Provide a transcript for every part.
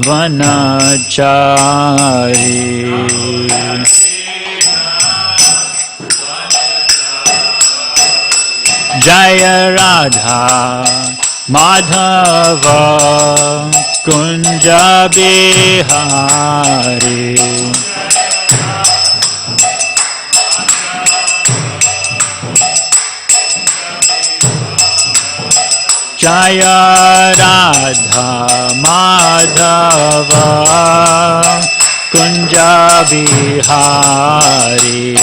vanachari. Jaya Radha Madhava Kunja Bihari. Jaya Radha Madhava Kunja Bihari.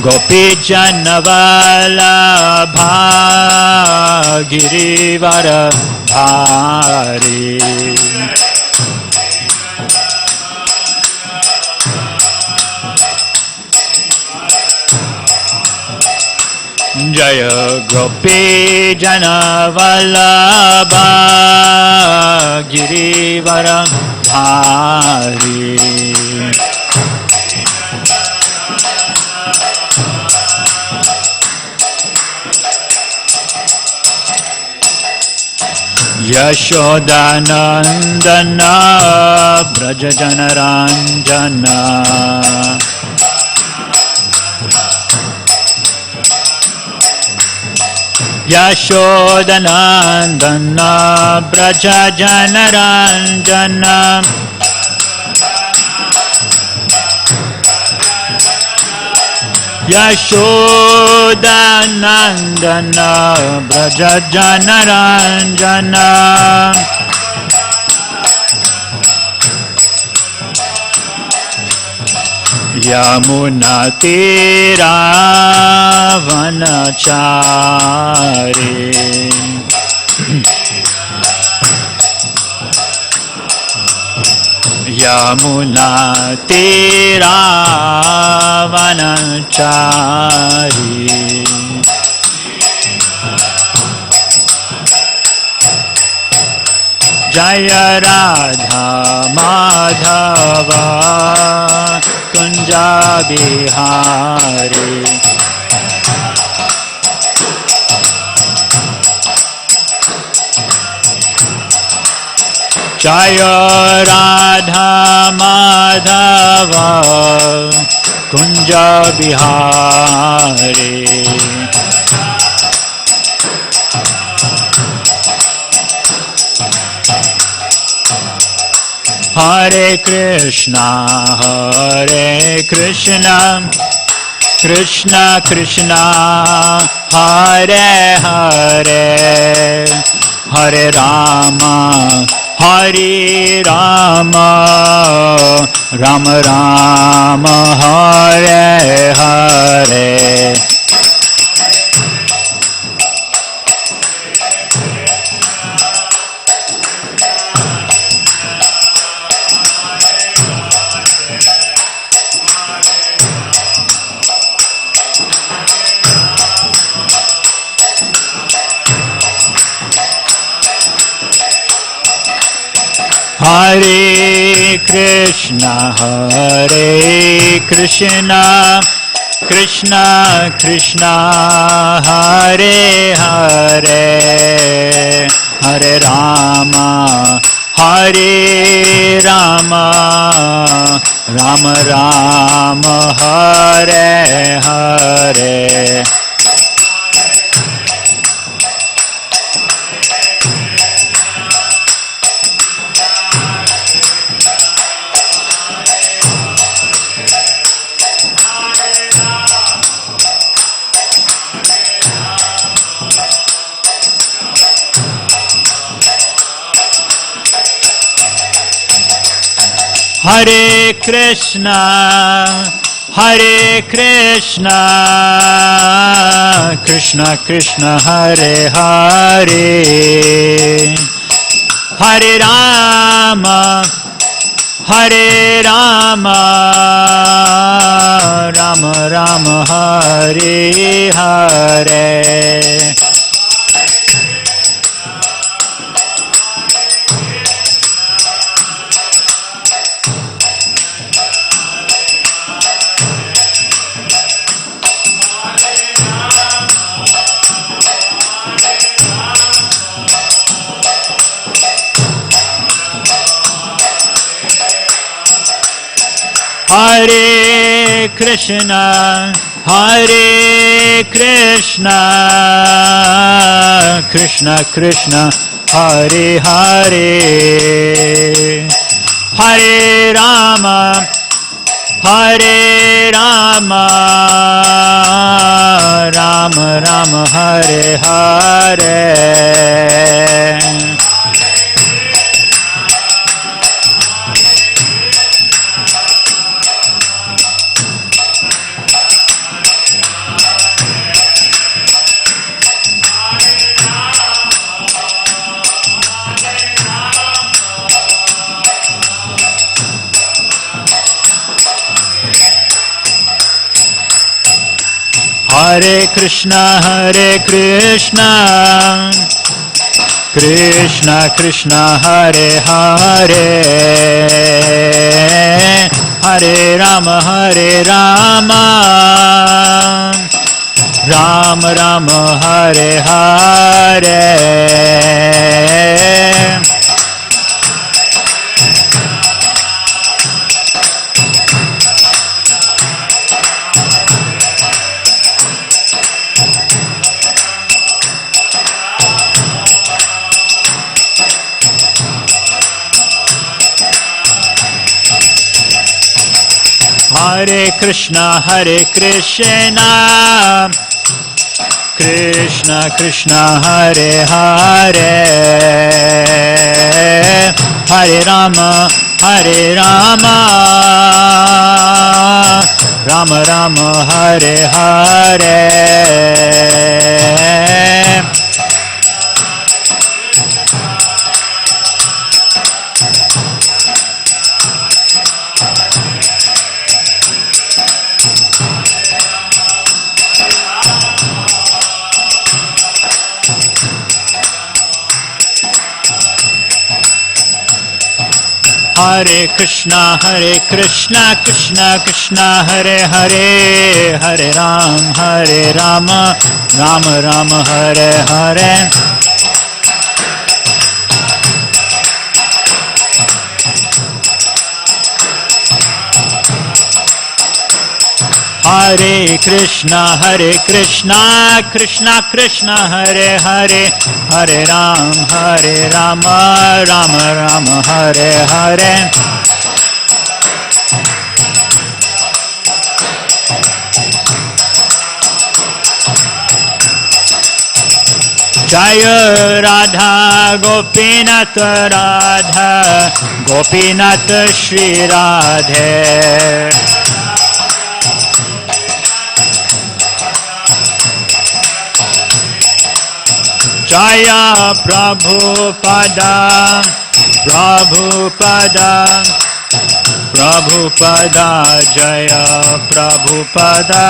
Gopi Janavalabha Girivara Bhari. Jaya Gopi Janavalabha Girivara Bhari. Yashodanandana Braja Janaranjana. Yashodanandana Braja Janaranjana. Yashodanandana Braja Janaranjana. Yamuna Tira Vanachari. Yamuna Tira Vanachari. Jaya Radha Madhava Kunja Bihari. Jaya Radha Madhava Kunja Bihari. Hare Krishna Krishna Krishna Hare Hare Hare Rama Hare Rama Rama Rama Hare Hare. Hare Krishna Krishna Krishna Hare Hare Hare Rama Hare Rama Rama Rama Hare Hare. Hare Krishna Krishna Krishna Hare Hare Hare Rama Rama Rama Hare Hare. Hare Krishna, Hare Krishna, Krishna Krishna, Hare Hare, Hare Rama, Hare Rama, Rama Rama, Hare Hare. Hare Krishna, Krishna Krishna, Hare Hare, Hare Rama, Rama Rama, Hare Hare. Hare Krishna, Krishna Krishna, Hare Hare, Hare Rama, Rama Rama, Hare Hare. Hare Krishna, Krishna Krishna, Hare Hare, Hare Rama, Rama Rama, Hare Hare. Hare Krishna, Krishna Krishna, Hare Hare, Hare Rama, Rama Rama, Hare Hare. Jaya Radha Gopinath Radha, Gopinath Shri Radhe. Jaya Prabhupada, Jaya Prabhupada.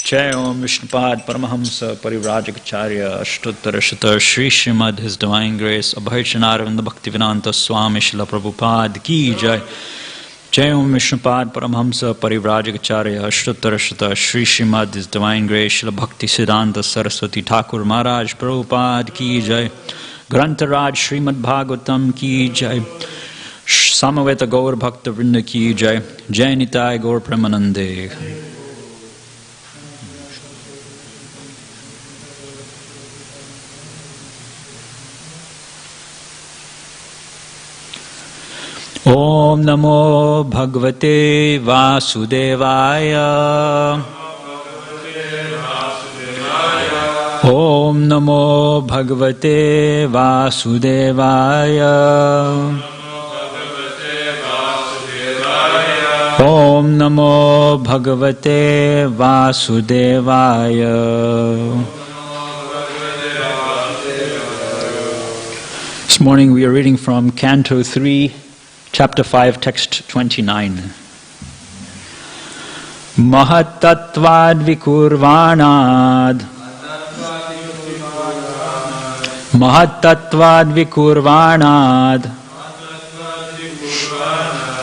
Jai Om Vishnupad Paramahamsa Parivrajacharya Ashtotara Shata Shri Srimad His Divine Grace Abhayachanaravinda Bhaktivedanta Swami Srila Prabhupada Ki Jai. Jai Om Vishnupad Paramahamsa Parivrajacharya Ashtotara Shata Shri Srimad His Divine Grace Srila Bhakti Siddhanta Saraswati Thakur Maharaj Prabhupada Ki Jai. Grantaraj Srimad Bhagavatam Ki Jai. Samaveta Gaur Bhakta Vrinda Ki Jai. Jai Nitai Gaur Premanande. Om Namo Bhagavate Vasudevaya. Om Namo Bhagavate Vasudevaya. Om Namo Bhagavate Vasudevaya. This morning we are reading from Canto 3, Chapter 5, Text 29. Mahatattvad vikurvanad. Mahatattvad vikurvanad.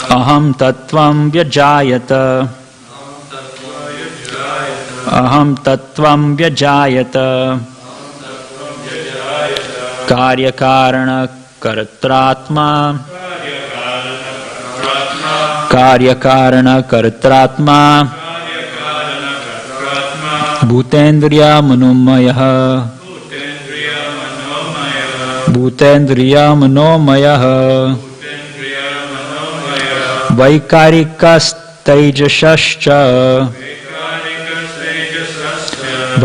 Aham tattvam vyajayata. aham tattvam vyajayata karyakarana kartratma bhutendriya manomaya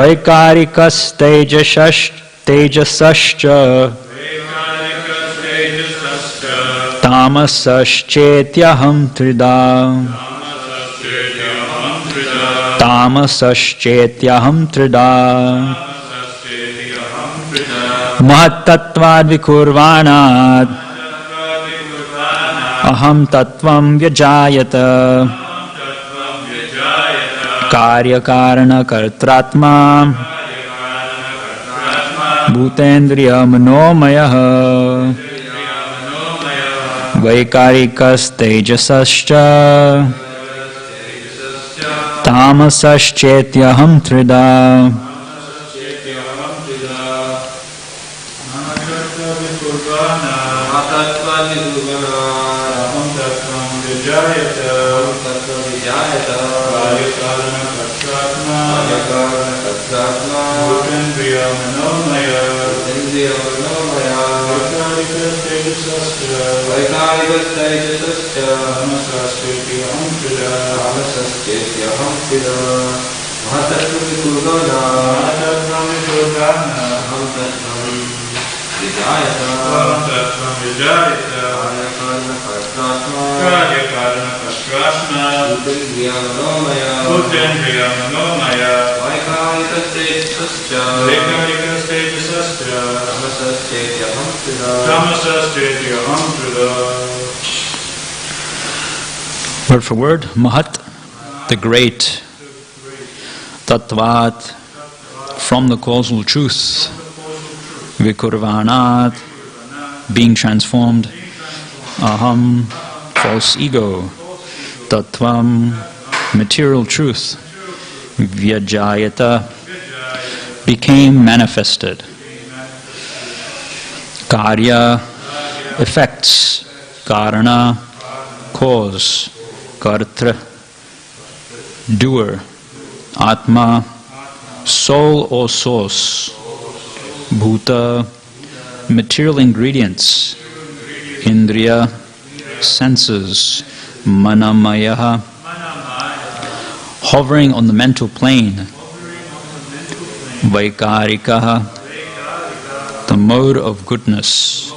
vaikarikastejasascha tamasascetyaham trida mahattattvad vikurvanat aham tattvam vyajayata karyakarana kartratma bhutendriya manomaya vaikarikastejasascha tamasascetyaham trida. Word for word, Mahat, the great, Tattvat, from the causal truth, Vikurvanat, being transformed, Aham, false ego, Tattvam, material truth, Vyajayata, became manifested, Karya, effects, Karana, cause, Kartra, doer, Atma, soul or source, Bhuta, material ingredients, Indriya, senses, Manamaya, hovering on the mental plane, Vaikarika, the mode of goodness,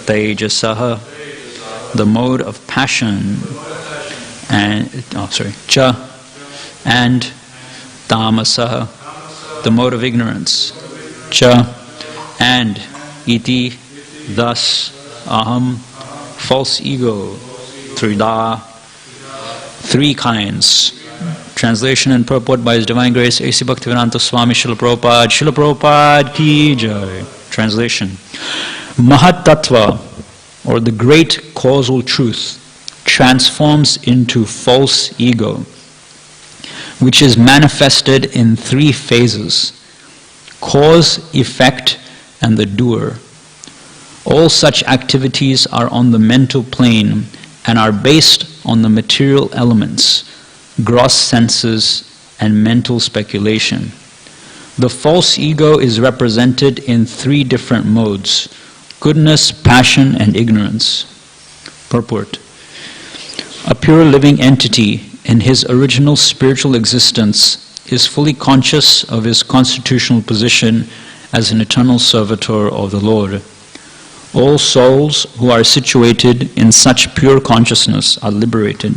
Tejasaha, the mode of passion, and Cha, and Tamasaha, the mode of ignorance, Cha, and Iti, thus, Aham, false ego, Trida, three kinds. Translation and purport by His Divine Grace A.C. Bhaktivedanta Swami Srila Prabhupada ki jai. Translation. Mahat Tattva, or the great causal truth, transforms into false ego, which is manifested in three phases: cause, effect, and the doer. All such activities are on the mental plane and are based on the material elements, gross senses, and mental speculation. The false ego is represented in three different modes: goodness, passion, and ignorance. Purport. A pure living entity in his original spiritual existence is fully conscious of his constitutional position as an eternal servitor of the Lord. All souls who are situated in such pure consciousness are liberated,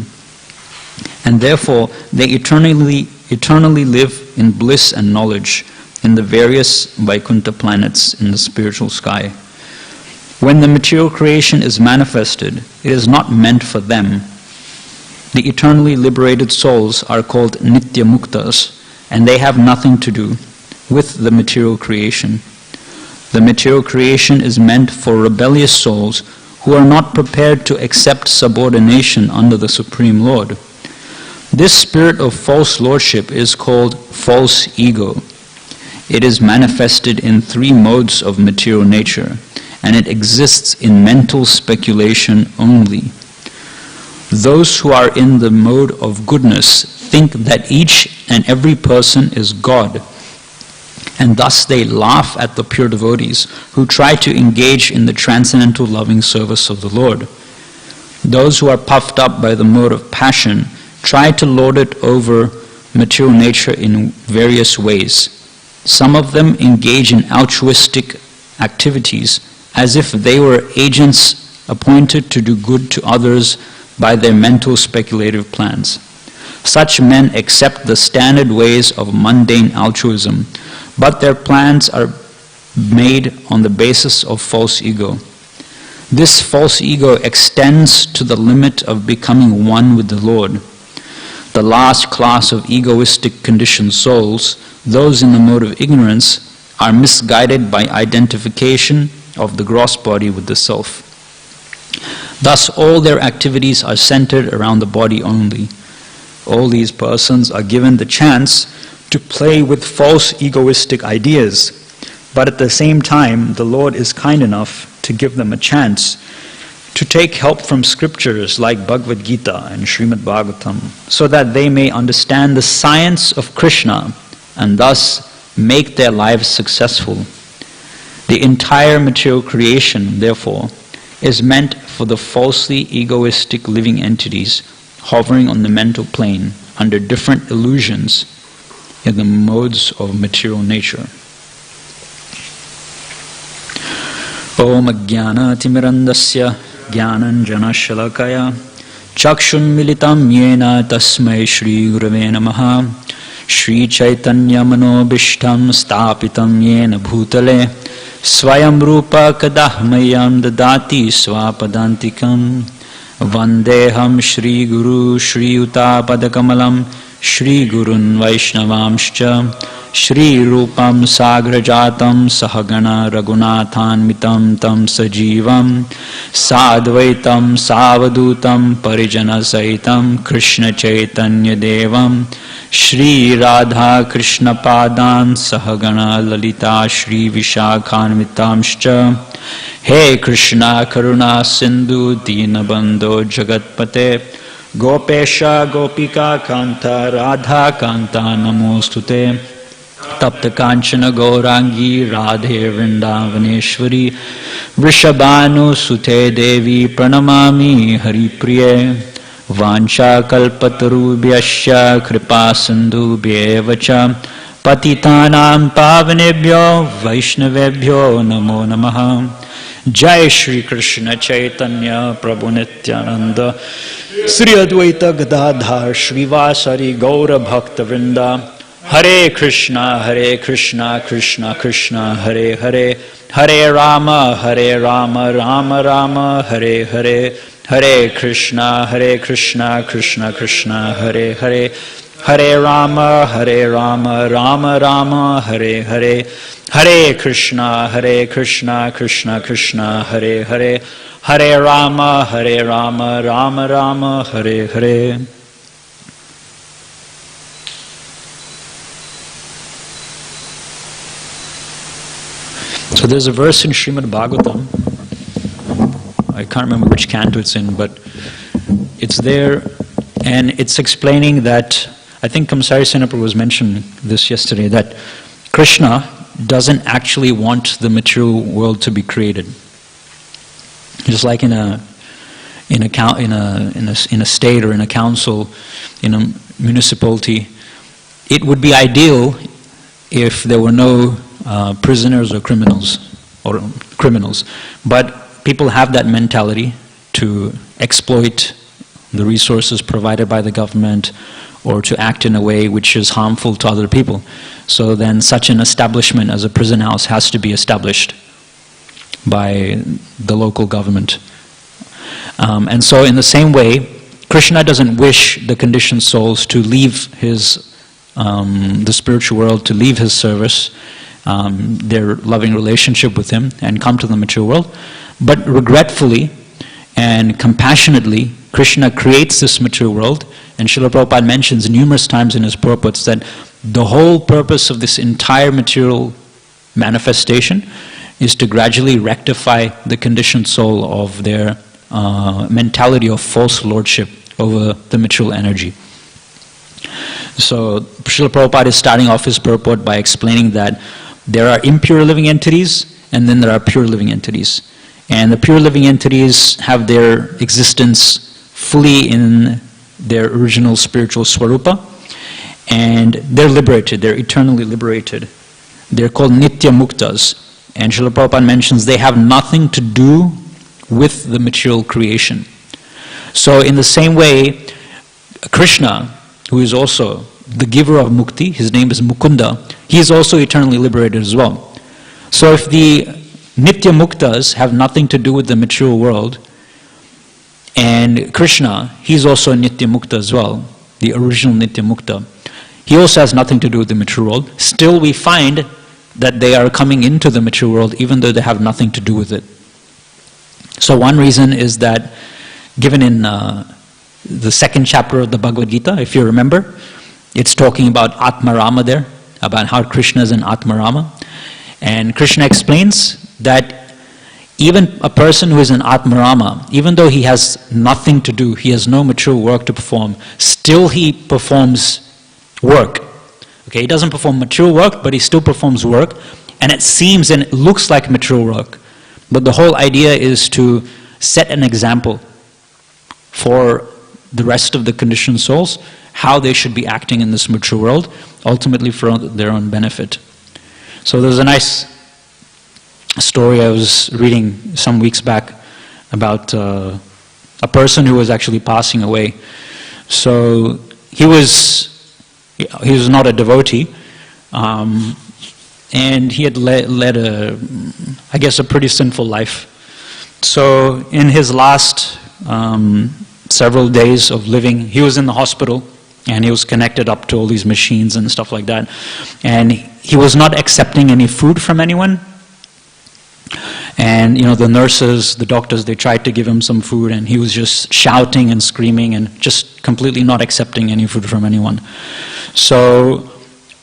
and therefore they eternally live in bliss and knowledge in the various Vaikuntha planets in the spiritual sky. When the material creation is manifested, it is not meant for them. The eternally liberated souls are called Nitya Muktas, and they have nothing to do with the material creation. The material creation is meant for rebellious souls who are not prepared to accept subordination under the Supreme Lord. This spirit of false lordship is called false ego. It is manifested in 3 modes of material nature, and it exists in mental speculation only. Those who are in the mode of goodness think that each and every person is God, and thus they laugh at the pure devotees who try to engage in the transcendental loving service of the Lord. Those who are puffed up by the mode of passion try to lord it over material nature in various ways. Some of them engage in altruistic activities as if they were agents appointed to do good to others by their mental speculative plans. Such men accept the standard ways of mundane altruism, but their plans are made on the basis of false ego. This false ego extends to the limit of becoming one with the Lord. The last class of egoistic conditioned souls, those in the mode of ignorance, are misguided by identification of the gross body with the self. Thus, all their activities are centered around the body only. All these persons are given the chance to play with false egoistic ideas, but at the same time, the Lord is kind enough to give them a chance to take help from scriptures like Bhagavad Gita and Srimad Bhagavatam, so that they may understand the science of Krishna and thus make their lives successful. The entire material creation, therefore, is meant for the falsely egoistic living entities hovering on the mental plane under different illusions in the modes of material nature. Om Ajnana Timirandasya Jnananjana Shalakaya Chakshun Militam Yena Tasmai Shri Gurave Namaha Shri Chaitanya Manobishtam Stapitam Yena Bhutale Swayam Rupa Kadahmayam Dadati Swapadantikam Vandeham Shri Guru Shri Uta Padakamalam Shri Gurun Vaishnavamscha Shri Rupam Sagrajatam Sahagana Raghunathanmitam Tam Sajivam Sadvaitam Savadutam Parijana Saitam Krishna Chaitanya Devam Shri Radha Krishna Padan Sahagana Lalita Shri Vishakhanvitamscha He Krishna Karuna Sindhu Dinabandho Jagatpate Gopesha Gopika Kanta Radha Kanta Namostute Tapta Kanchana Gaurangi Radhe Vrindavaneshwari Vrishabhanu Sute Devi Pranamami Haripriye Vancha Kalpatarubhyasya Kripa Sindhubhyevacha Patitanam Pavanebhyo Vaishnavebhyo Namo Namaha Jai Shri Krishna Chaitanya Prabhu Nityananda Sri Advaita Gadadhar Srivasari Gaura Bhakta Vrinda Hare Krishna, Krishna Krishna, Hare Hare, Hare Rama, Rama Rama, Hare Hare, Hare Krishna, Krishna Krishna, Hare Hare, Hare Rama, Rama Rama, Hare Hare, Hare Krishna, Krishna Krishna, Hare Hare, Hare Rama, Rama Rama, Hare Hare. So there's a verse in Srimad Bhagavatam, I can't remember which canto it's in, but it's there, and it's explaining that, I think Kamsari Senapur was mentioning this yesterday, that Krishna doesn't actually want the material world to be created. Just like in a state or in a council, in a municipality, it would be ideal if there were no prisoners or criminals, but people have that mentality to exploit the resources provided by the government or to act in a way which is harmful to other people. So then such an establishment as a prison house has to be established by the local government. And so in the same way, Krishna doesn't wish the conditioned souls to leave the spiritual world, to leave his service, their loving relationship with him, and come to the material world. But regretfully, and compassionately, Krishna creates this material world, and Srila Prabhupada mentions numerous times in his purports that the whole purpose of this entire material manifestation is to gradually rectify the conditioned soul of their mentality of false lordship over the material energy. So Srila Prabhupada is starting off his purport by explaining that there are impure living entities and then there are pure living entities. And the pure living entities have their existence fully in their original spiritual swarupa, and they're liberated, they're eternally liberated. They're called Nitya Muktas. And Srila Prabhupada mentions they have nothing to do with the material creation. So in the same way, Krishna, who is also the giver of mukti, his name is Mukunda, he is also eternally liberated as well. So if the Nitya Muktas have nothing to do with the material world, and Krishna, he's also a Nitya Mukta as well, the original Nitya Mukta, he also has nothing to do with the material world. Still we find that they are coming into the material world even though they have nothing to do with it. So one reason is that given in the second chapter of the Bhagavad Gita, if you remember, it's talking about Atmarama there, about how Krishna is in Atmarama. And Krishna explains that even a person who is in Atmarama, even though he has nothing to do, he has no material work to perform, still he performs work. Okay, he doesn't perform material work, but he still performs work, and it seems and it looks like material work. But the whole idea is to set an example for the rest of the conditioned souls, how they should be acting in this material world, ultimately for their own benefit. So there's a nice story I was reading some weeks back about a person who was actually passing away. So he was not a devotee, and he had led a pretty sinful life. So in his last several days of living, he was in the hospital, and he was connected up to all these machines and stuff like that, and he was not accepting any food from anyone. And the nurses, the doctors, they tried to give him some food, and he was just shouting and screaming and just completely not accepting any food from anyone. So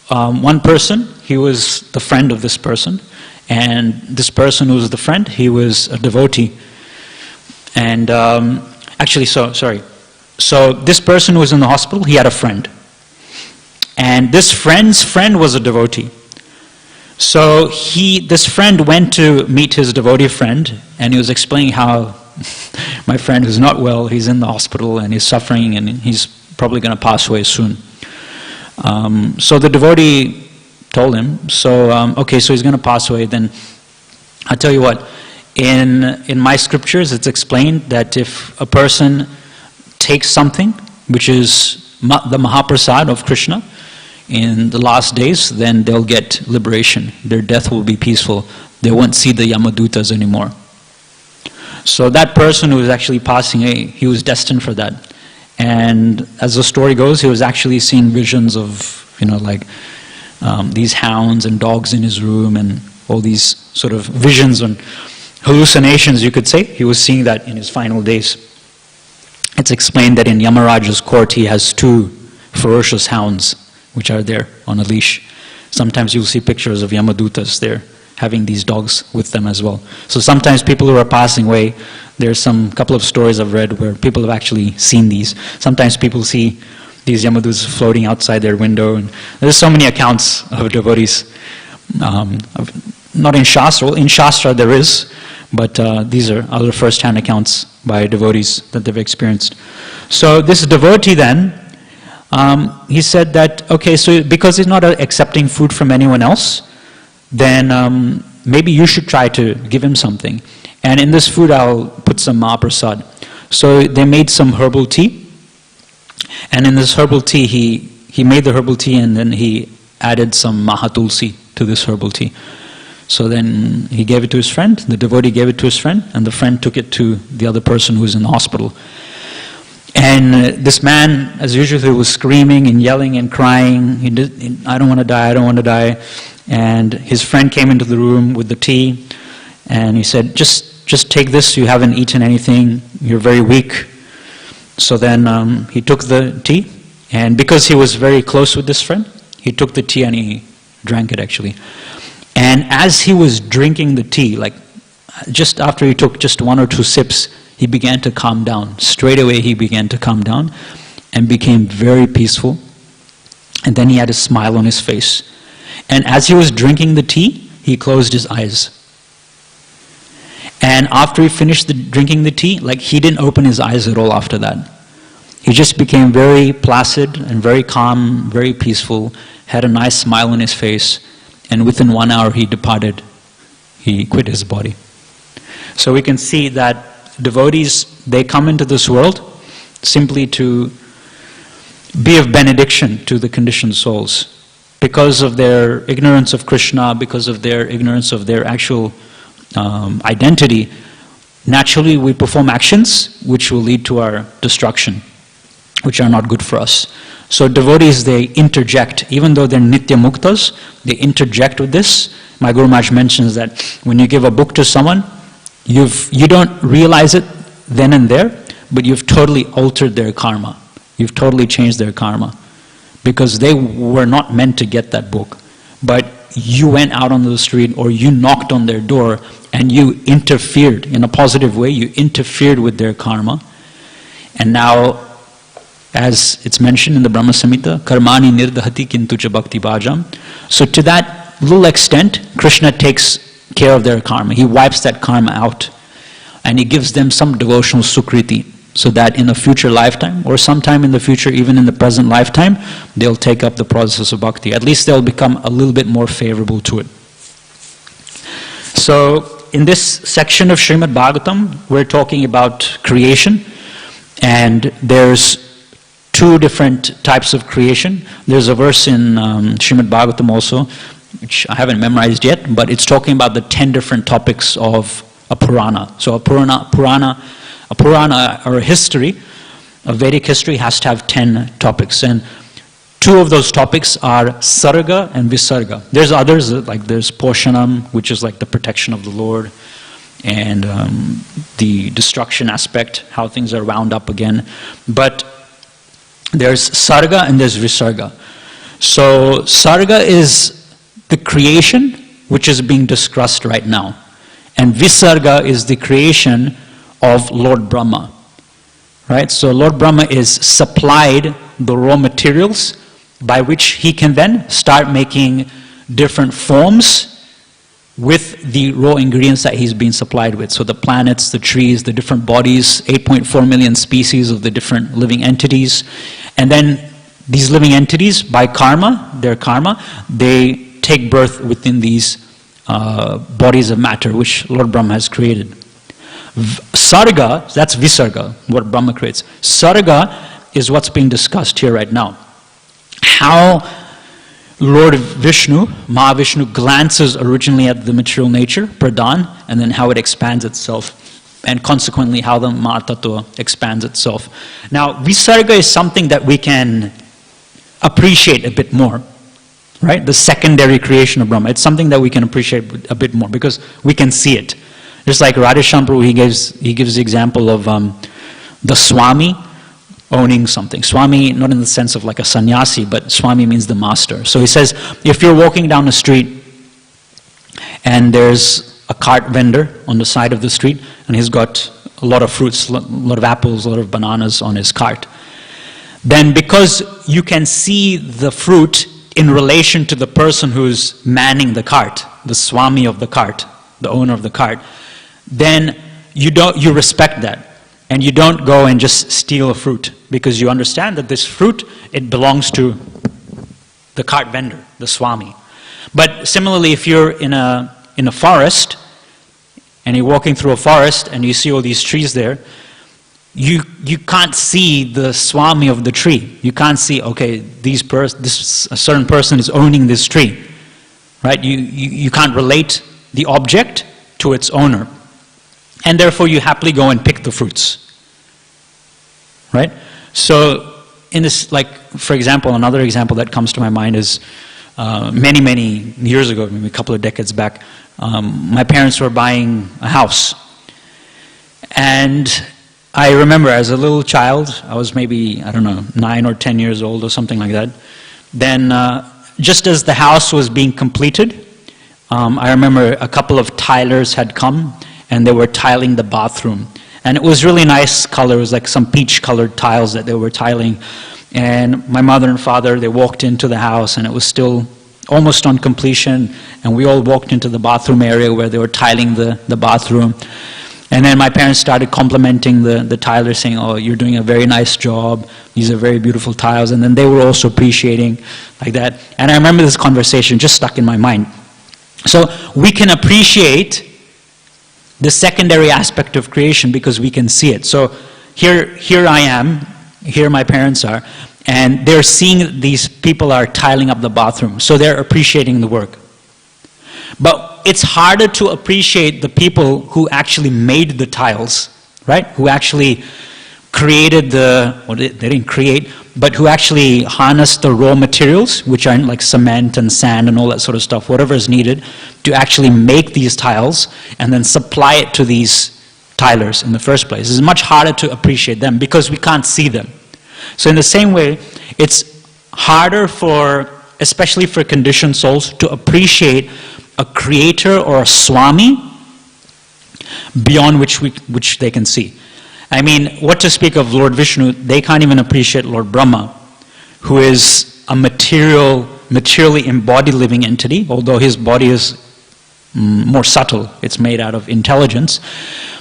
one person, he was the friend of this person, and this person who was the friend, he was a devotee. And so this person who was in the hospital, he had a friend. And this friend's friend was a devotee. So this friend went to meet his devotee friend, and he was explaining how my friend who's not well, he's in the hospital and he's suffering and he's probably going to pass away soon. So the devotee told him, okay, so he's going to pass away, then I'll tell you what, in my scriptures it's explained that if a person takes something, which is the Mahaprasad of Krishna, in the last days, then they'll get liberation. Their death will be peaceful. They won't see the Yamadutas anymore. So that person who was actually passing away, he was destined for that. And as the story goes, he was actually seeing visions of, these hounds and dogs in his room and all these sort of visions and hallucinations, you could say. He was seeing that in his final days. It's explained that in Yamaraja's court, he has 2 ferocious hounds which are there on a leash. Sometimes you'll see pictures of Yamadutas there having these dogs with them as well. So sometimes people who are passing away, there's some couple of stories I've read where people have actually seen these. Sometimes people see these Yamadutas floating outside their window, and there's so many accounts of devotees. Not in Shastra. In Shastra there is, but these are other first-hand accounts by devotees that they've experienced. So this devotee then, he said that, okay, so because he's not accepting food from anyone else, then maybe you should try to give him something. And in this food I'll put some Mahaprasad. So they made some herbal tea, and in this herbal tea, he made the herbal tea and then he added some Mahatulsi to this herbal tea. So then he gave it to his friend, the devotee gave it to his friend, and the friend took it to the other person who was in the hospital. And this man, as usual, was screaming and yelling and crying. I don't want to die, I don't want to die. And his friend came into the room with the tea, and he said, just just take this, you haven't eaten anything, you're very weak. So then he took the tea, and because he was very close with this friend, he took the tea and he drank it actually. And as he was drinking the tea, like just after he took just 1 or 2 sips, he began to calm down. Straight away he began to calm down and became very peaceful. And then he had a smile on his face. And as he was drinking the tea, he closed his eyes. And after he finished drinking the tea, like he didn't open his eyes at all after that. He just became very placid and very calm, very peaceful, had a nice smile on his face, and within 1 hour he departed. He quit his body. So we can see that devotees, they come into this world simply to be of benediction to the conditioned souls. Because of their ignorance of Krishna, because of their ignorance of their actual identity, naturally we perform actions which will lead to our destruction, which are not good for us. So devotees, they interject. Even though they're nitya muktas, they interject with this. My Guru Maharaj mentions that when you give a book to someone, you don't realize it then and there, but you've totally altered their karma. You've totally changed their karma. Because they were not meant to get that book. But you went out on the street or you knocked on their door and you interfered in a positive way. You interfered with their karma. And now, as it's mentioned in the Brahma Samhita, karmani nirdhati kintucha bhakti bhajam. So to that little extent, Krishna takes care of their karma. He wipes that karma out. And he gives them some devotional sukriti, so that in a future lifetime, or sometime in the future, even in the present lifetime, they'll take up the process of bhakti. At least they'll become a little bit more favorable to it. So, in this section of Srimad Bhagavatam, we're talking about creation, and there's 2 different types of creation. There's a verse in Srimad Bhagavatam also, which I haven't memorized yet, but it's talking about the 10 different topics of a Purana. So a Purana or a history, a Vedic history, has to have 10 topics. And 2 of those topics are Sarga and Visarga. There's others, like there's Poshanam, which is like the protection of the Lord, and the destruction aspect, how things are wound up again. But there's Sarga and there's Visarga. So Sarga is the creation which is being discussed right now. And Visarga is the creation of Lord Brahma. Right? So Lord Brahma is supplied the raw materials by which he can then start making different forms with the raw ingredients that he's been supplied with. So the planets, the trees, the different bodies, 8.4 million species of the different living entities. And then these living entities, by karma, their karma, they take birth within these bodies of matter which Lord Brahma has created. Sarga, that's Visarga, what Brahma creates. Sarga is what's being discussed here right now. How Lord Vishnu, Mahavishnu, glances originally at the material nature, Pradhan, and then how it expands itself, and consequently how the Mahatattva expands itself. Now, Visarga is something that we can appreciate a bit more. Right? The secondary creation of Brahma. It's something that we can appreciate a bit more because we can see it. Just like Radheshyam Prabhu, he gives the example of the Swami owning something. Swami, not in the sense of like a sannyasi, but Swami means the master. So he says, if you're walking down the street and there's a cart vendor on the side of the street and he's got a lot of fruits, a lot of apples, a lot of bananas on his cart, then because you can see the fruit in relation to the person who's manning the cart, the Swami of the cart, the owner of the cart, then you respect that. And you don't go and just steal a fruit because you understand that this fruit, it belongs to the cart vendor, the Swami. But similarly, if you're in a forest and you're walking through a forest and you see all these trees there, you can't see the Swami of the tree. You can't see, okay, a certain person is owning this tree, right? You can't relate the object to its owner. And therefore you happily go and pick the fruits, right? So in this, like, for example, another example that comes to my mind is many years ago, maybe a couple of decades back, my parents were buying a house. And I remember as a little child, I was maybe, I don't know, 9 or 10 years old or something like that. Then just as the house was being completed, I remember a couple of tilers had come and they were tiling the bathroom. And it was really nice color. It was like some peach-colored tiles that they were tiling. And my mother and father, they walked into the house and it was still almost on completion. And we all walked into the bathroom area where they were tiling the bathroom. And then my parents started complimenting the tiler, saying, "Oh, you're doing a very nice job. These are very beautiful tiles." And then they were also appreciating like that. And I remember this conversation just stuck in my mind. So we can appreciate the secondary aspect of creation because we can see it. So here I am, here my parents are, and they're seeing these people are tiling up the bathroom. So they're appreciating the work. But it's harder to appreciate the people who actually made the tiles, right? Who actually created they didn't create, but who actually harnessed the raw materials, which are like cement and sand and all that sort of stuff, whatever is needed to actually make these tiles and then supply it to these tilers in the first place. It's much harder to appreciate them because we can't see them. So in the same way, it's harder especially for conditioned souls, to appreciate a creator or a Swami beyond which they can see. I mean, what to speak of Lord Vishnu, they can't even appreciate Lord Brahma, who is a materially embodied living entity, although his body is more subtle, it's made out of intelligence.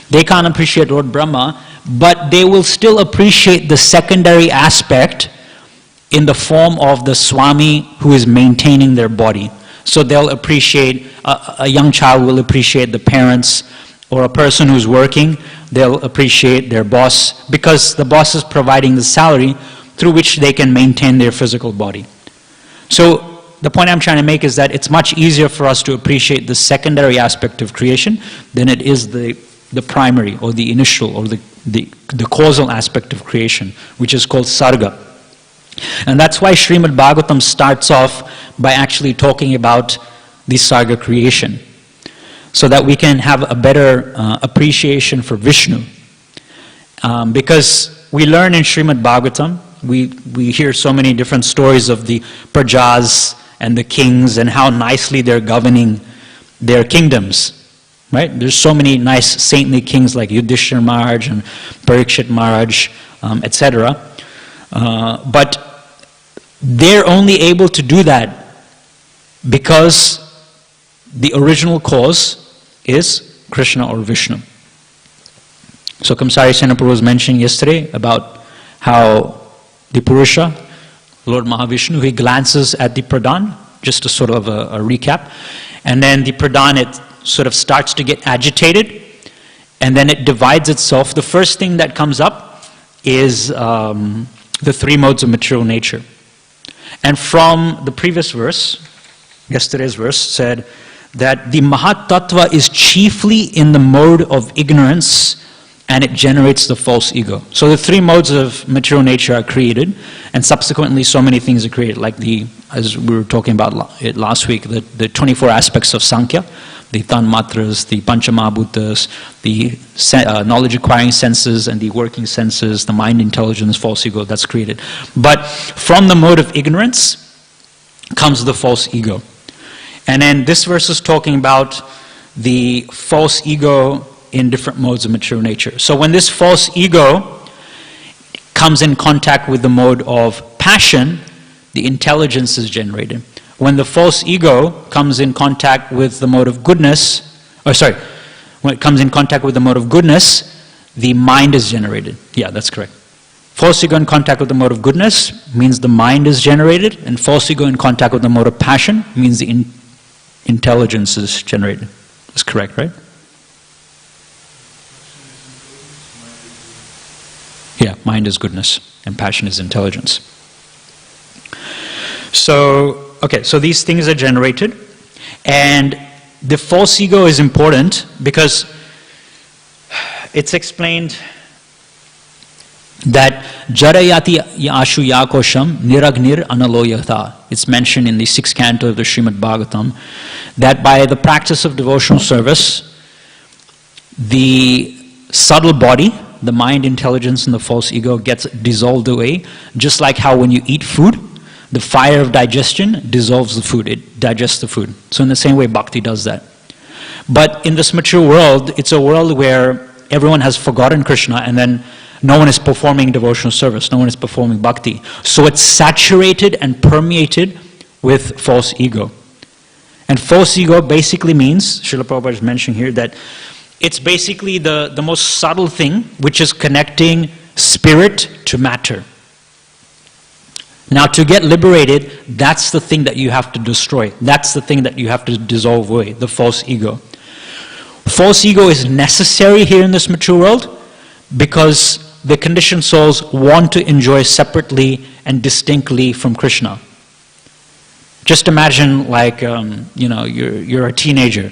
They can't appreciate Lord Brahma, but they will still appreciate the secondary aspect in the form of the Swami who is maintaining their body. So they'll appreciate, a young child will appreciate the parents, or a person who's working, they'll appreciate their boss, because the boss is providing the salary through which they can maintain their physical body. So the point I'm trying to make is that it's much easier for us to appreciate the secondary aspect of creation than it is the primary or the initial or the causal aspect of creation, which is called sarga. And that's why Srimad Bhagavatam starts off by actually talking about the sarga creation, so that we can have a better appreciation for Vishnu. Because we learn in Srimad Bhagavatam, we hear so many different stories of the prajas and the kings and how nicely they're governing their kingdoms. Right? There's so many nice saintly kings like Yudhishthira Maharaj and Parikshit Maharaj, etc. But they're only able to do that because the original cause is Krishna or Vishnu. So Kamsari Sena Prabhu was mentioning yesterday about how the Purusha, Lord Mahavishnu, he glances at the Pradhan, just a sort of a recap, and then the Pradhan, it sort of starts to get agitated, and then it divides itself. The first thing that comes up is the three modes of material nature. And from the previous verse, yesterday's verse said that the Mahat Tattva is chiefly in the mode of ignorance, and it generates the false ego. So the three modes of material nature are created, and subsequently so many things are created, like as we were talking about it last week, the 24 aspects of Sankhya, the Tanmatras, the Panchamahabhutas, the knowledge-acquiring senses and the working senses, the mind, intelligence, false ego, that's created. But from the mode of ignorance comes the false ego. And then this verse is talking about the false ego in different modes of material nature. So when this false ego comes in contact with the mode of passion, the intelligence is generated. When the false ego comes in contact with the mode of goodness, when it comes in contact with the mode of goodness, the mind is generated. Yeah, that's correct. False ego in contact with the mode of goodness means the mind is generated, and false ego in contact with the mode of passion means the intelligence is generated. That's correct, right? Yeah, mind is goodness, and passion is intelligence. So, okay, so these things are generated, and the false ego is important because it's explained that Jarayati Ashu Yakosham Niragnir Analoyatha. It's mentioned in the 6th canto of the Srimad Bhagavatam that by the practice of devotional service, the subtle body, the mind, intelligence, and the false ego gets dissolved away, just like how when you eat food, the fire of digestion dissolves the food, it digests the food. So in the same way, bhakti does that. But in this mature world, it's a world where everyone has forgotten Krishna, and then no one is performing devotional service, no one is performing bhakti. So it's saturated and permeated with false ego. And false ego basically means, Srila Prabhupada is mentioning here, that it's basically the most subtle thing which is connecting spirit to matter. Now to get liberated, that's the thing that you have to destroy. That's the thing that you have to dissolve away, the false ego. False ego is necessary here in this mature world because the conditioned souls want to enjoy separately and distinctly from Krishna. Just imagine like, you're a teenager,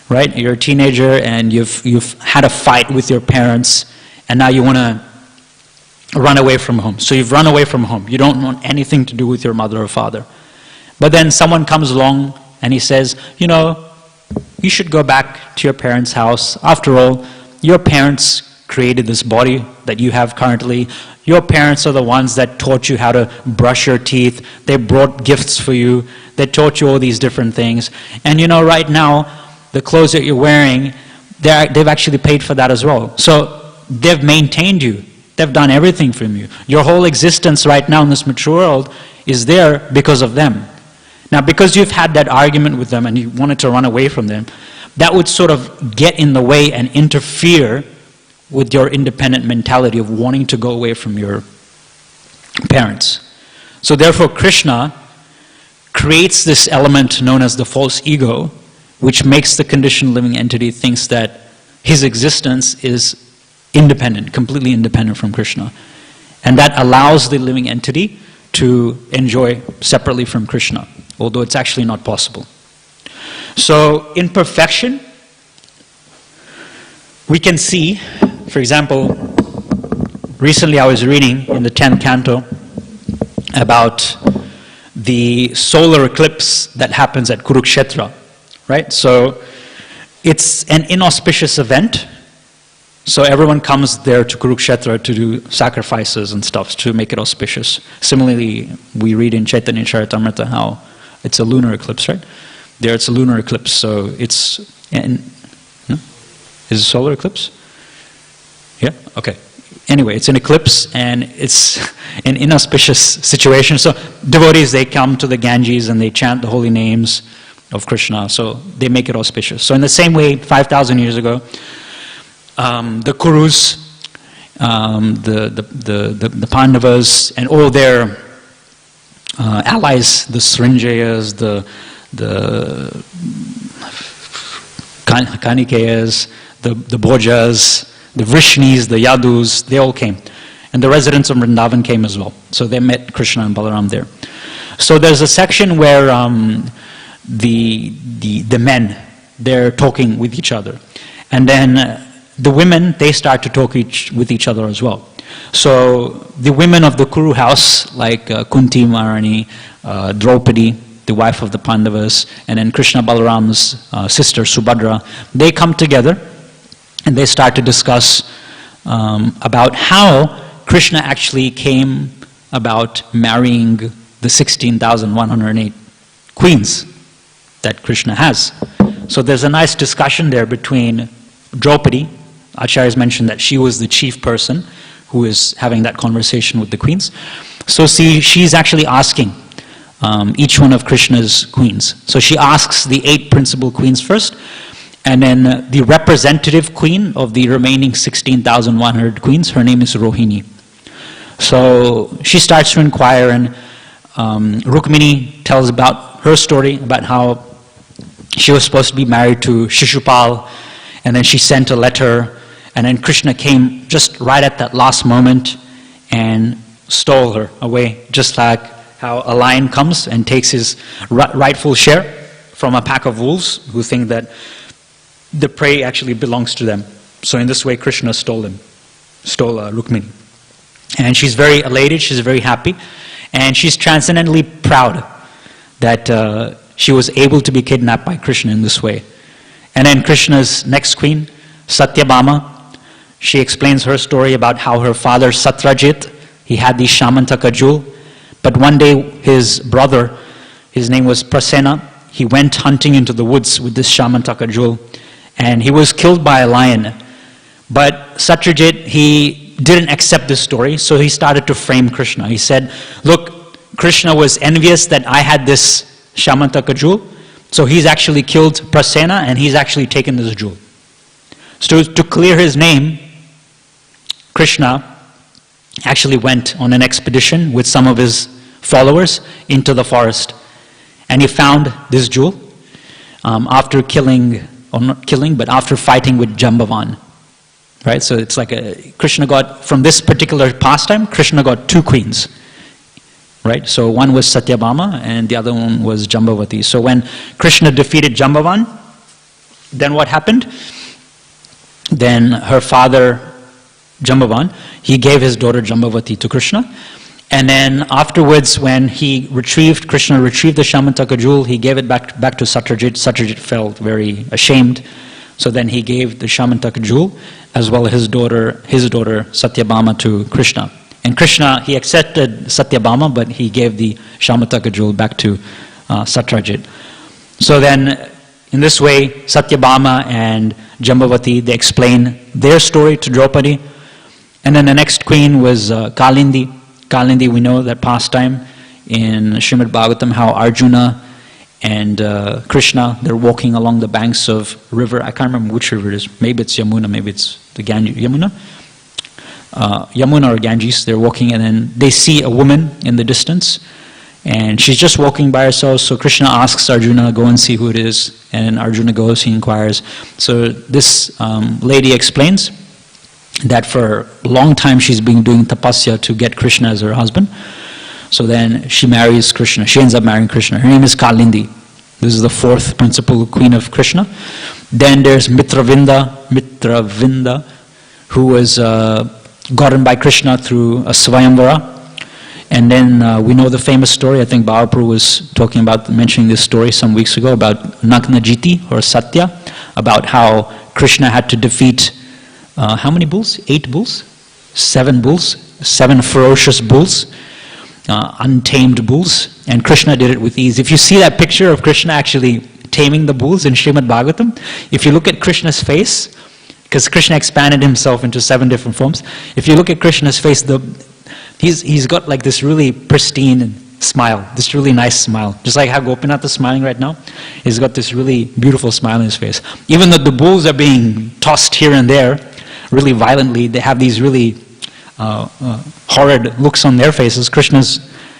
right? You're a teenager and you've had a fight with your parents and now you want to run away from home. So you've run away from home. You don't want anything to do with your mother or father. But then someone comes along and he says, you should go back to your parents' house. After all, your parents created this body that you have currently. Your parents are the ones that taught you how to brush your teeth. They brought gifts for you. They taught you all these different things. And right now, the clothes that you're wearing, they've actually paid for that as well. So they've maintained you. They've done everything from you. Your whole existence right now in this mature world is there because of them. Now, because you've had that argument with them and you wanted to run away from them, that would sort of get in the way and interfere with your independent mentality of wanting to go away from your parents. So therefore, Krishna creates this element known as the false ego, which makes the conditioned living entity thinks that his existence is independent, completely independent from Krishna. And that allows the living entity to enjoy separately from Krishna, although it's actually not possible. So in perfection, we can see, for example, recently I was reading in the 10th canto about the solar eclipse that happens at Kurukshetra, right? So it's an inauspicious event. So everyone comes there to Kurukshetra to do sacrifices and stuff to make it auspicious. Similarly, we read in Chaitanya Charitamrita how it's a lunar eclipse, right? There it's a lunar eclipse, so it's... Is it a solar eclipse? Yeah? Okay. Anyway, it's an eclipse and it's an inauspicious situation. So devotees, they come to the Ganges and they chant the holy names of Krishna. So they make it auspicious. So in the same way, 5,000 years ago, the Kurus, the Pandavas, and all their allies, the Srinjayas, the Kanikayas, the Bhojas, the Vrishnis, the Yadus, they all came. And the residents of Vrindavan came as well. So they met Krishna and Balaram there. So there's a section where the men, they're talking with each other. And then the women, they start to talk with each other as well. So the women of the Kuru house, like Kunti Maharani, Draupadi, the wife of the Pandavas, and then Krishna Balaram's sister Subhadra, they come together and they start to discuss about how Krishna actually came about marrying the 16,108 queens that Krishna has. So there's a nice discussion there between Draupadi. Acharyas mentioned that she was the chief person who is having that conversation with the queens. So see, she's actually asking each one of Krishna's queens. So she asks the 8 principal queens first, and then the representative queen of the remaining 16,100 queens, her name is Rohini. So she starts to inquire, and Rukmini tells about her story, about how she was supposed to be married to Shishupal, and then she sent a letter, and then Krishna came just right at that last moment and stole her away, just like how a lion comes and takes his rightful share from a pack of wolves who think that the prey actually belongs to them. So in this way, Krishna stole Rukmini. And she's very elated, she's very happy, and she's transcendently proud that she was able to be kidnapped by Krishna in this way. And then Krishna's next queen, Satyabhama, she explains her story about how her father Satrajit, he had the Shamantaka jewel, but one day his brother, his name was Prasena, he went hunting into the woods with this Shamantaka jewel, and he was killed by a lion. But Satrajit, he didn't accept this story, so he started to frame Krishna. He said, look, Krishna was envious that I had this Shamantaka jewel, so he's actually killed Prasena and he's actually taken this jewel. So to clear his name, Krishna actually went on an expedition with some of his followers into the forest. And he found this jewel after killing, or not killing, but after fighting with Jambavan. Right? So it's like Krishna got, from this particular pastime, Krishna got two queens. Right? So one was Satyabhama and the other one was Jambavati. So when Krishna defeated Jambavan, then what happened? Then her father, Jambavan, he gave his daughter Jambavati to Krishna. And then afterwards, when Krishna retrieved the Shamantaka jewel, he gave it back to Satrajit. Satrajit felt very ashamed. So then he gave the Shamantaka jewel as well as his daughter Satyabhama to Krishna. And Krishna, he accepted Satyabhama, but he gave the Shamantaka jewel back to Satrajit. So then, in this way, Satyabhama and Jambavati, they explain their story to Draupadi. And then the next queen was Kalindi. Kalindi, we know that pastime in Srimad Bhagavatam, how Arjuna and Krishna, they're walking along the banks of river. I can't remember which river it is. Maybe it's Yamuna, maybe it's the Ganges. Yamuna? Yamuna or Ganges. They're walking and then they see a woman in the distance. And she's just walking by herself. So Krishna asks Arjuna, go and see who it is. And Arjuna goes, he inquires. So this lady explains that for a long time she's been doing tapasya to get Krishna as her husband. So then she marries Krishna. She ends up marrying Krishna. Her name is Kalindi. This is the fourth principal queen of Krishna. Then there's Mitravinda, who was gotten by Krishna through a Svayamvara. And then we know the famous story. I think Bhavaprabhu was mentioning this story some weeks ago about Nagnajiti or Satya, about how Krishna had to defeat how many bulls? 8 bulls? 7 bulls? 7 ferocious bulls, untamed bulls, and Krishna did it with ease. If you see that picture of Krishna actually taming the bulls in Srimad Bhagavatam, if you look at Krishna's face, because Krishna expanded himself into 7 different forms, if you look at Krishna's face, he's got like this really pristine smile, this really nice smile. Just like how Gopinath is smiling right now, he's got this really beautiful smile in his face. Even though the bulls are being tossed here and there, really violently, they have these really horrid looks on their faces. Krishna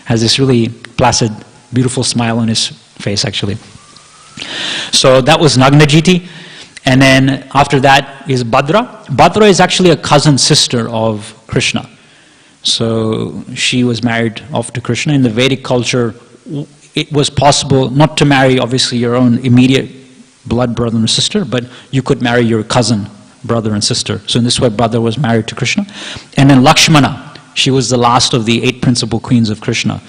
has this really placid, beautiful smile on his face actually. So that was Nagnajiti. And then after that is Bhadra. Bhadra is actually a cousin sister of Krishna. So she was married off to Krishna. In the Vedic culture, it was possible not to marry obviously your own immediate blood brother and sister, but you could marry your cousin brother and sister. So in this way, Bhadra was married to Krishna. And then Lakshmana, she was the last of the 8 principal queens of Krishna.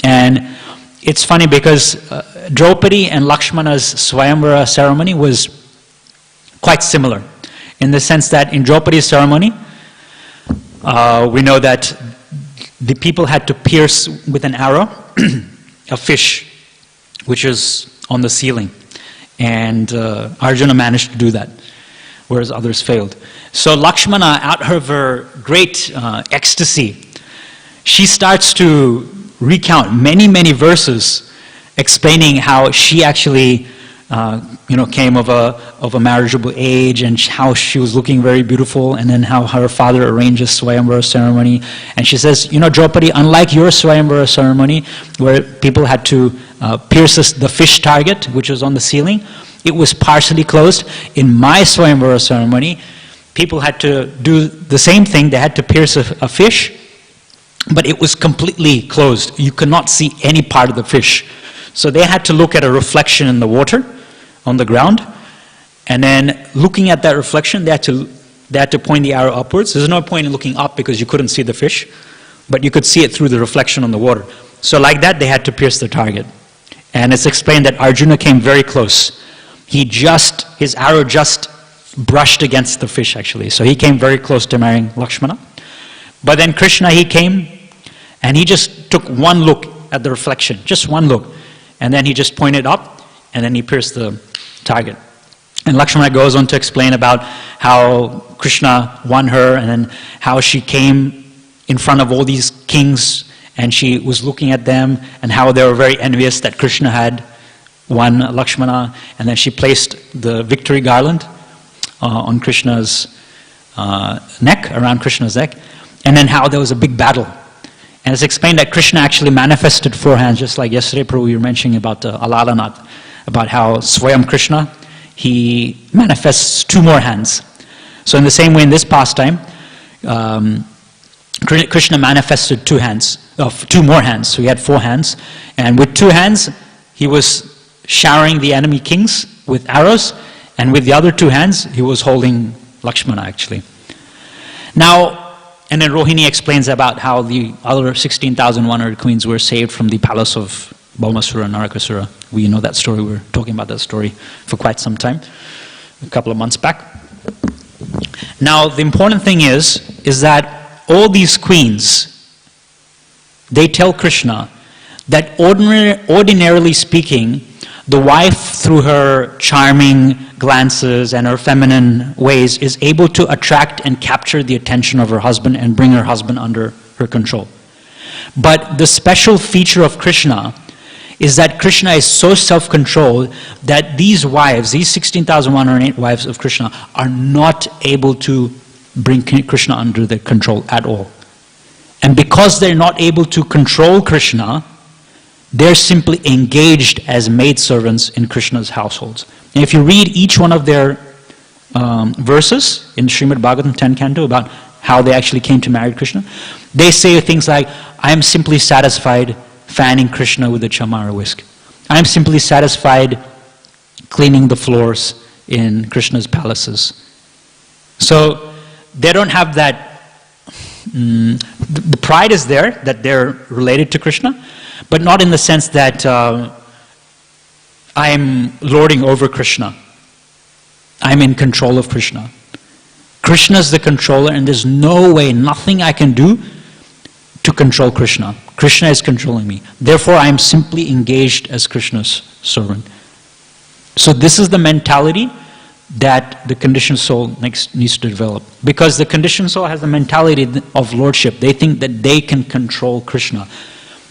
And it's funny because Draupadi and Lakshmana's Swayamvara ceremony was quite similar, in the sense that in Draupadi's ceremony, we know that the people had to pierce with an arrow a fish, which is on the ceiling. And Arjuna managed to do that, whereas others failed. So Lakshmana, out of her great ecstasy, she starts to recount many, many verses explaining how she actually came of a marriageable age, and how she was looking very beautiful, and then how her father arranged a Swayamvara ceremony. And she says, Draupadi, unlike your Swayamvara ceremony, where people had to pierce the fish target, which was on the ceiling, it was partially closed. In my Swayamvara ceremony, people had to do the same thing. They had to pierce a fish, but it was completely closed. You could not see any part of the fish. So they had to look at a reflection in the water, on the ground, and then looking at that reflection, they had to point the arrow upwards. There's no point in looking up because you couldn't see the fish, but you could see it through the reflection on the water. So like that, they had to pierce the target. And it's explained that Arjuna came very close. His arrow just brushed against the fish actually. So he came very close to marrying Lakshmana. But then Krishna, he came and he just took one look at the reflection, just one look. And then he just pointed up and then he pierced the target. And Lakshmana goes on to explain about how Krishna won her and then how she came in front of all these kings and she was looking at them and how they were very envious that Krishna had won Lakshmana. And then she placed the victory garland on Krishna's neck, around Krishna's neck. And then how there was a big battle. And it's explained that Krishna actually manifested 4 hands, just like yesterday, Prabhu, you were mentioning about Alalanat, about how Swayam Krishna, he manifests 2 more hands. So in the same way in this pastime, Krishna manifested 2 more hands. So he had 4 hands. And with 2 hands, he was showering the enemy kings with arrows. And with the other 2 hands, he was holding Lakshmana actually. Now, and then Rohini explains about how the other 16,100 queens were saved from the palace of Bhaumasura and Narakasura. We know that story. We were talking about that story for quite some time, a couple of months back. Now, the important thing is that all these queens, they tell Krishna that ordinarily speaking, the wife, through her charming glances and her feminine ways, is able to attract and capture the attention of her husband and bring her husband under her control. But the special feature of Krishna is that Krishna is so self-controlled that these wives, these 16,108 wives of Krishna, are not able to bring Krishna under their control at all. And because they're not able to control Krishna, they're simply engaged as maidservants in Krishna's households. And if you read each one of their verses in Srimad Bhagavatam 10 Canto about how they actually came to marry Krishna, they say things like, I am simply satisfied fanning Krishna with a chamara whisk. I am simply satisfied cleaning the floors in Krishna's palaces. So they don't have that, the pride is there that they're related to Krishna, but not in the sense that I'm lording over Krishna. I'm in control of Krishna. Krishna's the controller and there's no way, nothing I can do to control Krishna. Krishna is controlling me. Therefore, I am simply engaged as Krishna's servant. So this is the mentality that the conditioned soul needs to develop. Because the conditioned soul has the mentality of lordship. They think that they can control Krishna.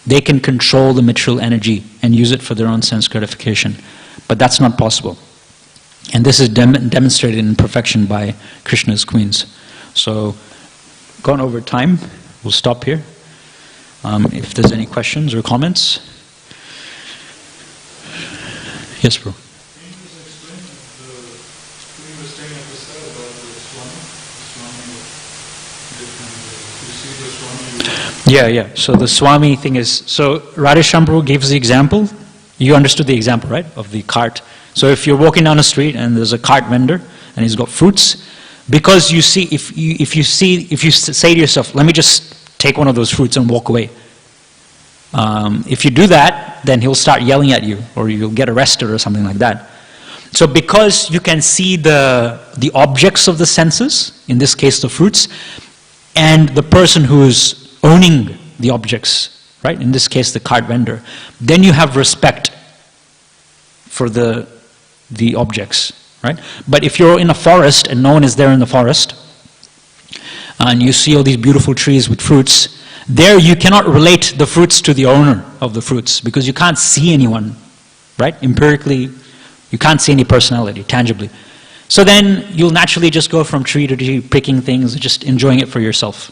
They can control the material energy and use it for their own sense gratification. But that's not possible. And this is demonstrated in perfection by Krishna's queens. So, gone over time, we'll stop here. If there's any questions or comments. Yes, bro. Yeah. So the Swami thing is, so Radhesham Prabhu gives the example. You understood the example, right, of the cart. So if you're walking down the street and there's a cart vendor and he's got fruits, because you see, if you say to yourself, let me just take one of those fruits and walk away. If you do that, then he'll start yelling at you, or you'll get arrested or something like that. So because you can see the objects of the senses, in this case the fruits, and the person who's owning the objects, right? In this case the cart vendor, then you have respect for the objects, right? But if you're in a forest and no one is there in the forest, and you see all these beautiful trees with fruits, there you cannot relate the fruits to the owner of the fruits because you can't see anyone, right? Empirically, you can't see any personality, tangibly. So then you'll naturally just go from tree to tree, picking things, just enjoying it for yourself,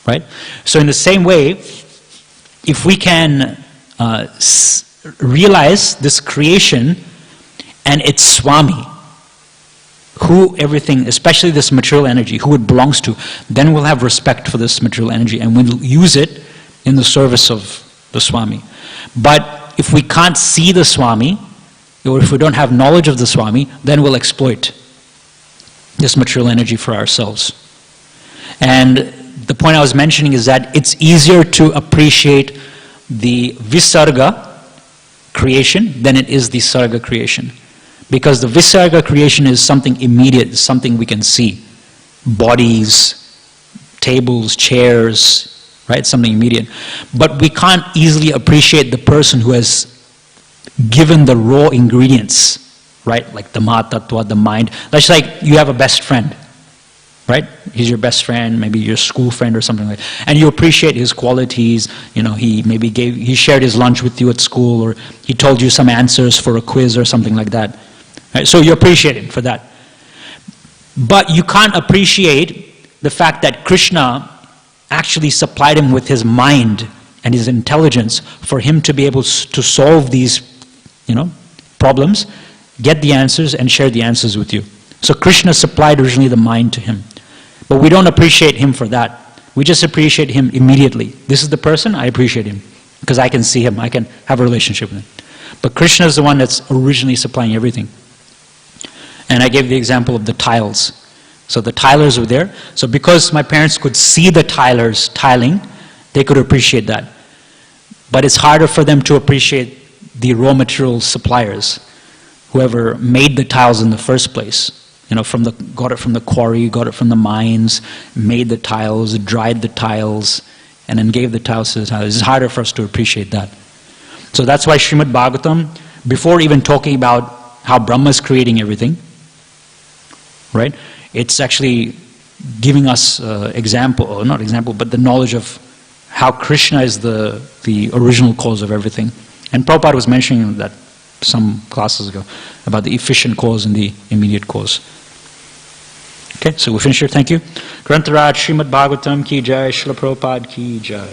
right? So in the same way, if we can realize this creation and its Swami, who everything, especially this material energy, who it belongs to, then we'll have respect for this material energy and we'll use it in the service of the Swami. But if we can't see the Swami, or if we don't have knowledge of the Swami, then we'll exploit this material energy for ourselves. And the point I was mentioning is that it's easier to appreciate the Visarga creation than it is the Sarga creation. Because the Visarga creation is something immediate, something we can see. Bodies, tables, chairs, right? Something immediate. But we can't easily appreciate the person who has given the raw ingredients, right? Like the Mahatattva, the mind. That's like you have a best friend, right? He's your best friend, maybe your school friend or something like that. And you appreciate his qualities. You know, he shared his lunch with you at school, or he told you some answers for a quiz or something like that. Right? So you appreciate him for that. But you can't appreciate the fact that Krishna actually supplied him with his mind and his intelligence for him to be able to solve these, problems, get the answers and share the answers with you. So Krishna supplied originally the mind to him. But we don't appreciate him for that. We just appreciate him immediately. This is the person, I appreciate him. Because I can see him, I can have a relationship with him. But Krishna is the one that's originally supplying everything. And I gave the example of the tiles. So the tilers were there. So because my parents could see the tilers tiling, they could appreciate that. But it's harder for them to appreciate the raw material suppliers, whoever made the tiles in the first place. Got it from the quarry, got it from the mines, made the tiles, dried the tiles, and then gave the tiles to the tilers. It's harder for us to appreciate that. So that's why Srimad Bhagavatam, before even talking about how Brahma is creating everything, right? It's actually giving us but the knowledge of how Krishna is the original cause of everything. And Prabhupada was mentioning that some classes ago, about the efficient cause and the immediate cause. Okay, so we finish here. Thank you. Grantaraj Srimad Bhagavatam ki jai, Srila Prabhupada ki jai.